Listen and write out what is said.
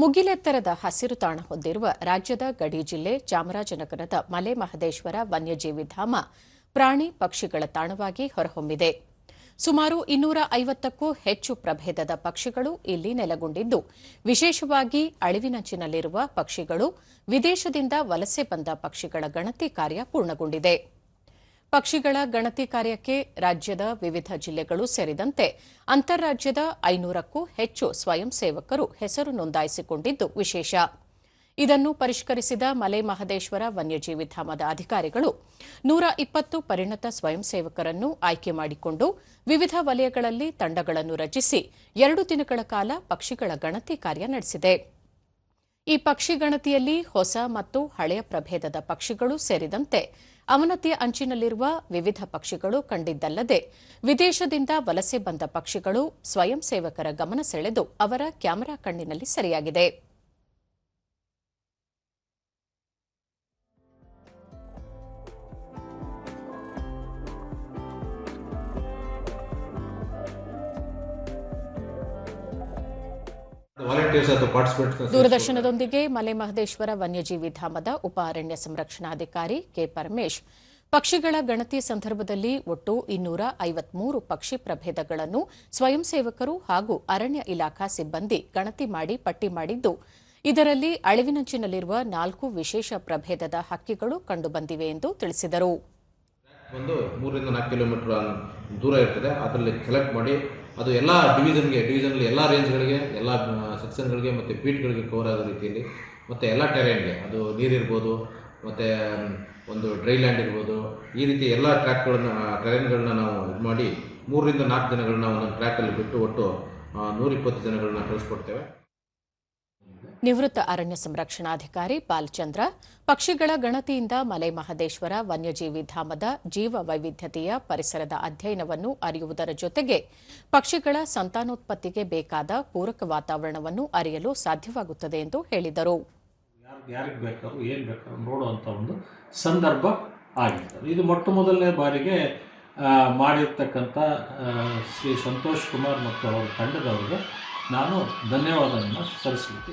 ಮುಗಿಲೆತ್ತರದ ಹಸಿರು ತಾಣ ಹೊಂದಿರುವ ರಾಜ್ಯದ ಗಡಿ ಜಿಲ್ಲೆ ಚಾಮರಾಜನಗರದ ಮಲೆ ಮಹದೇಶ್ವರ ವನ್ಯಜೀವಿ ಧಾಮ ಪ್ರಾಣಿ ಪಕ್ಷಿಗಳ ತಾಣವಾಗಿ ಹೊರಹೊಮ್ಮಿದೆ. ಸುಮಾರು 250ಕ್ಕೂ ಹೆಚ್ಚು ಪ್ರಭೇದದ ಪಕ್ಷಿಗಳು ಇಲ್ಲಿ ನೆಲೆಗೊಂಡಿದ್ದು, ವಿಶೇಷವಾಗಿ ಅಳಿವಿನಂಚಿನಲ್ಲಿರುವ ಪಕ್ಷಿಗಳು, ವಿದೇಶದಿಂದ ವಲಸೆ ಬಂದ ಪಕ್ಷಿಗಳ ಗಣತಿ ಕಾರ್ಯ ಪೂರ್ಣಗೊಂಡಿದೆ. ಪಕ್ಷಿಗಳ ಗಣತಿ ಕಾರ್ಯಕ್ಕೆ ರಾಜ್ಯದ ವಿವಿಧ ಜಿಲ್ಲೆಗಳು ಸೇರಿದಂತೆ ಅಂತಾರಾಜ್ಯದ 500ಕ್ಕೂ ಹೆಚ್ಚು ಸ್ವಯಂ ಸೇವಕರು ಹೆಸರು ನೋಂದಾಯಿಸಿಕೊಂಡಿದ್ದು ವಿಶೇಷ. ಇದನ್ನು ಪರಿಷ್ಕರಿಸಿದ ಮಲೆ ಮಹದೇಶ್ವರ ವನ್ಯಜೀವಿ ಧಾಮದ ಅಧಿಕಾರಿಗಳು 120 ಪರಿಣತ ಸ್ವಯಂ ಸೇವಕರನ್ನು ಆಯ್ಕೆ ಮಾಡಿಕೊಂಡು ವಿವಿಧ ವಲಯಗಳಲ್ಲಿ ತಂಡಗಳನ್ನು ರಚಿಸಿ 2 ದಿನಗಳ ಕಾಲ ಪಕ್ಷಿಗಳ ಗಣತಿ ಕಾರ್ಯ ನಡೆಸಿದೆ. ಈ ಪಕ್ಷಿ ಗಣತಿಯಲ್ಲಿ ಹೊಸ ಮತ್ತು ಹಳೆಯ ಪ್ರಭೇದದ ಪಕ್ಷಿಗಳು ಸೇರಿದಂತೆ ಅವನತಿಯ ಅಂಚಿನಲ್ಲಿರುವ ವಿವಿಧ ಪಕ್ಷಿಗಳು ಕಂಡಿದ್ದಲ್ಲದೆ, ವಿದೇಶದಿಂದ ವಲಸೆ ಬಂದ ಪಕ್ಷಿಗಳು ಸ್ವಯಂ ಸೇವಕರ ಗಮನ ಸೆಳೆದು ಅವರ ಕ್ಯಾಮೆರಾ ಕಣ್ಣಿನಲ್ಲಿ ಸೆರೆಯಾಗಿದೆ. ದೂರದರ್ಶನದೊಂದಿಗೆ ಮಲೆ ಮಹದೇಶ್ವರ ವನ್ಯಜೀವಿ ಧಾಮದ ಉಪ ಅರಣ್ಯ ಸಂರಕ್ಷಣಾಧಿಕಾರಿ ಕೆ. ಪರಮೇಶ್, ಪಕ್ಷಿಗಳ ಗಣತಿ ಸಂದರ್ಭದಲ್ಲಿ ಒಟ್ಟು 253 ಪಕ್ಷಿ ಪ್ರಭೇದಗಳನ್ನು ಸ್ವಯಂ ಸೇವಕರು ಹಾಗೂ ಅರಣ್ಯ ಇಲಾಖಾ ಸಿಬ್ಬಂದಿ ಗಣತಿ ಮಾಡಿ ಪಟ್ಟಿ ಮಾಡಿದ್ದು, ಇದರಲ್ಲಿ ಅಳಿವಿನಂಚಿನಲ್ಲಿರುವ 4 ವಿಶೇಷ ಪ್ರಭೇದದ ಹಕ್ಕಿಗಳು ಕಂಡುಬಂದಿವೆ ಎಂದು ತಿಳಿಸಿದರು. 3 ರಿಂದ 4 ಕಿಲೋಮೀಟರ್ ದೂರ ಇರ್ತದೆ. ಅದರಲ್ಲಿ ಕಲೆಕ್ಟ್ ಮಾಡಿ ಅದು ಎಲ್ಲ ಡಿವಿಷನ್ನಲ್ಲಿ ಎಲ್ಲ ರೇಂಜ್ಗಳಿಗೆ, ಎಲ್ಲ ಸೆಕ್ಷನ್ಗಳಿಗೆ ಮತ್ತು ಬೀಟ್ಗಳಿಗೆ ಕವರ್ ಆಗೋ ರೀತಿಯಲ್ಲಿ, ಮತ್ತು ಎಲ್ಲ ಟೆರೇನ್ಗೆ, ಅದು ನೀರಿರ್ಬೋದು, ಮತ್ತು ಒಂದು ಡ್ರೈ ಲ್ಯಾಂಡ್ ಇರ್ಬೋದು, ಈ ರೀತಿ ಎಲ್ಲ ಟೆರೇನ್ಗಳನ್ನ ನಾವು ಇದು ಮಾಡಿ 3 ರಿಂದ 4 ದಿನಗಳನ್ನ ಒಂದೊಂದು ಟ್ರ್ಯಾಕಲ್ಲಿ ಬಿಟ್ಟು ಒಟ್ಟು 120 ಜನಗಳನ್ನ ಕಳಿಸ್ಕೊಡ್ತೇವೆ. ನಿವೃತ್ತ ಅರಣ್ಯ ಸಂರಕ್ಷಣಾಧಿಕಾರಿ ಬಾಲಚಂದ್ರ, ಪಕ್ಷಿಗಳ ಗಣತಿಯಿಂದ ಮಲೆ ಮಹದೇಶ್ವರ ವನ್ಯಜೀವಿ ಧಾಮದ ಜೀವ ವೈವಿಧ್ಯತೆಯ ಪರಿಸರದ ಅಧ್ಯಯನವನ್ನು ಅರಿಯುವುದರ ಜೊತೆಗೆ ಪಕ್ಷಿಗಳ ಸಂತಾನೋತ್ಪತ್ತಿಗೆ ಬೇಕಾದ ಪೂರಕ ವಾತಾವರಣವನ್ನು ಅರಿಯಲು ಸಾಧ್ಯವಾಗುತ್ತದೆ ಎಂದು ಹೇಳಿದರು. ಯಾರಿಗೆ ಬೇಕಾದ್ರೂ ಏನು ಬೇಕಾದ್ರೂ ನೋಡುವಂಥ ಒಂದು ಸಂದರ್ಭ ಆಗಿರ್ತದೆ. ಇದು ಮೊಟ್ಟ ಮೊದಲನೇ ಬಾರಿಗೆ ಮಾಡಿರ್ತಕ್ಕಂಥ ಶ್ರೀ ಸಂತೋಷ್ ಕುಮಾರ್ ಮತ್ತು ಅವರ ತಂಡದವರಿಗೆ ನಾನು ಧನ್ಯವಾದವನ್ನು ಸಲ್ಲಿಸಲಿಕ್ಕೆ